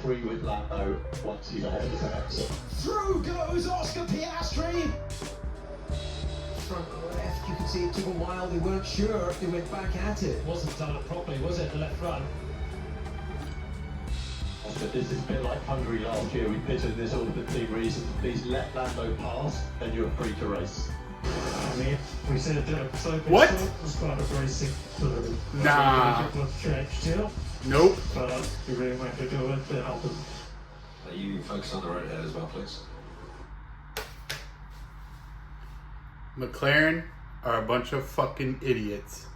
free with Lando once he's ahead of the exit. Through goes Oscar Piastri! Front left, you can see it took a while, they weren't sure if they went back at it. Wasn't done up properly, was it, the left front? Oscar, this is a bit like Hungary last year. We pitted this all for team reasons. Please let Lando pass, and you're free to race. I mean, we said that so what? Was part of racing. Nah. Changed still. Nope. But we really went to do it, then I'll do. Are you focused on the road ahead as well, please? McLaren are a bunch of fucking idiots.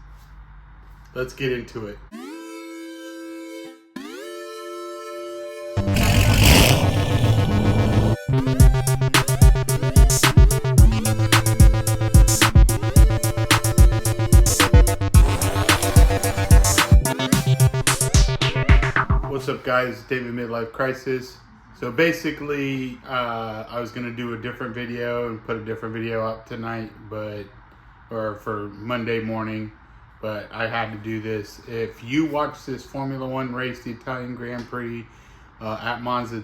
Let's get into it. What's up, guys? David Midlife Crisis. So basically, I was gonna do a different video and put a different video up tonight, or for Monday morning, but I had to do this. If you watch this Formula One race, the Italian Grand Prix at Monza,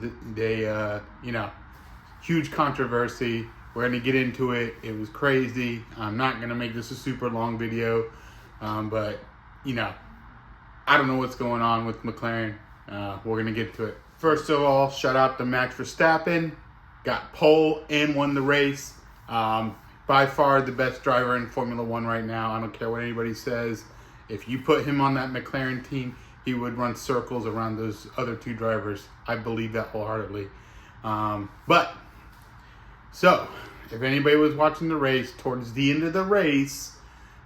huge controversy. We're gonna get into it. It was crazy. I'm not gonna make this a super long video, but I don't know what's going on with McLaren. We're going to get to it. First of all, shout out to Max Verstappen. Got pole and won the race. By far the best driver in Formula One right now. I don't care what anybody says. If you put him on that McLaren team, he would run circles around those other two drivers. I believe that wholeheartedly. So, if anybody was watching the race, towards the end of the race,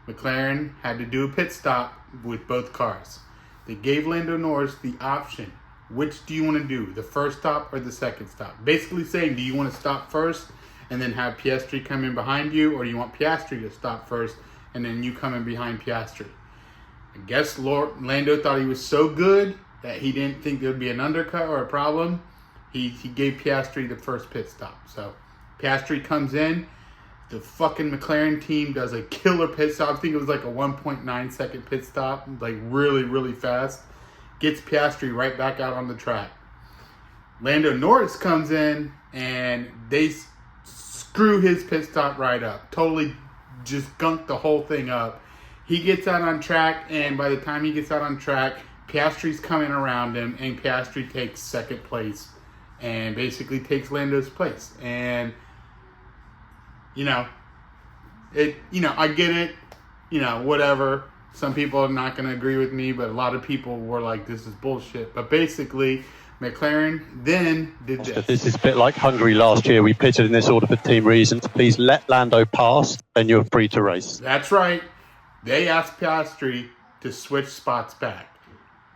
McLaren had to do a pit stop with both cars. They gave Lando Norris the option. Which do you want to do? The first stop or the second stop? Basically saying, do you want to stop first and then have Piastri come in behind you? Or do you want Piastri to stop first and then you come in behind Piastri? I guess Lando thought he was so good that he didn't think there would be an undercut or a problem. He gave Piastri the first pit stop. So Piastri comes in. The fucking McLaren team does a killer pit stop. I think it was like a 1.9 second pit stop. Like really, really fast. Gets Piastri right back out on the track. Lando Norris comes in and they screw his pit stop right up. Totally just gunked the whole thing up. He gets out on track, and by the time he gets out on track, Piastri's coming around him, and Piastri takes second place and basically takes Lando's place. And I get it, whatever. Some people are not going to agree with me, but a lot of people were like, this is bullshit. But basically, McLaren then did this. This is a bit like Hungary last year. We pitted in this order for team reasons. Please let Lando pass, and you're free to race. That's right. They asked Piastri to switch spots back.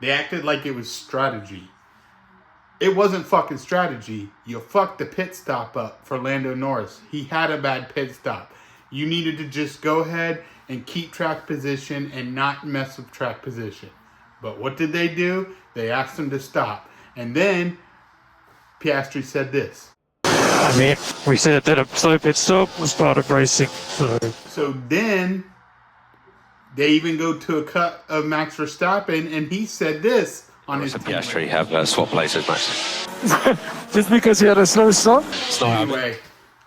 They acted like it was strategy. It wasn't fucking strategy. You fucked the pit stop up for Lando Norris. He had a bad pit stop. You needed to just go ahead and keep track position and not mess with track position. But what did they do? They asked him to stop. And then Piastri said this. I mean, we said that a slow pit stop was part of racing. So then they even go to a cut of Max Verstappen, and he said this. On his Piastri have swap places, Max. Just because he had a slow stop? Anyway,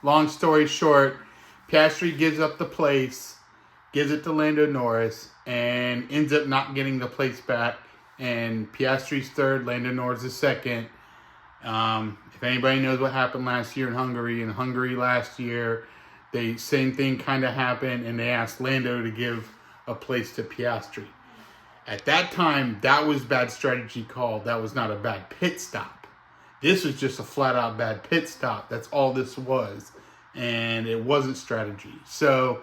long story short, Piastri gives up the place, gives it to Lando Norris, and ends up not getting the place back. And Piastri's third, Lando Norris is second. If anybody knows what happened last year in Hungary last year, the same thing kind of happened, and they asked Lando to give a place to Piastri. At that time, that was bad strategy call. That was not a bad pit stop. This was just a flat-out bad pit stop. That's all this was. And it wasn't strategy. So,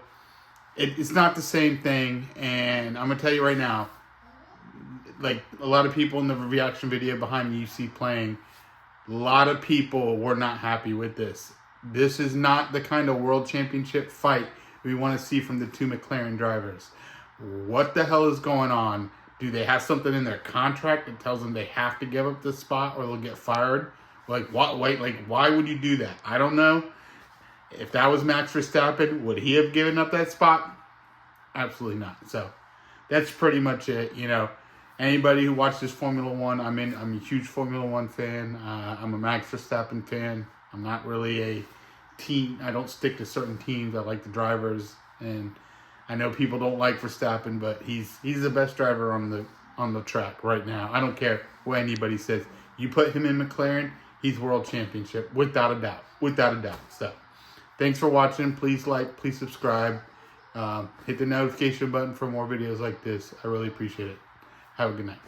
it's not the same thing. And I'm going to tell you right now, like a lot of people in the reaction video behind me you see playing, a lot of people were not happy with this. This is not the kind of world championship fight we want to see from the two McLaren drivers. What the hell is going on? Do they have something in their contract that tells them they have to give up the spot or they'll get fired? Like, what? Wait, why would you do that? I don't know. If that was Max Verstappen, would he have given up that spot? Absolutely not. So, that's pretty much it. Anybody who watches Formula One, I'm a huge Formula One fan. I'm a Max Verstappen fan. I'm not really a team. I don't stick to certain teams. I like the drivers, and I know people don't like Verstappen, but he's the best driver on the track right now. I don't care what anybody says. You put him in McLaren, he's world championship without a doubt. So, thanks for watching. Please like, please subscribe, hit the notification button for more videos like this. I really appreciate it. Have a good night.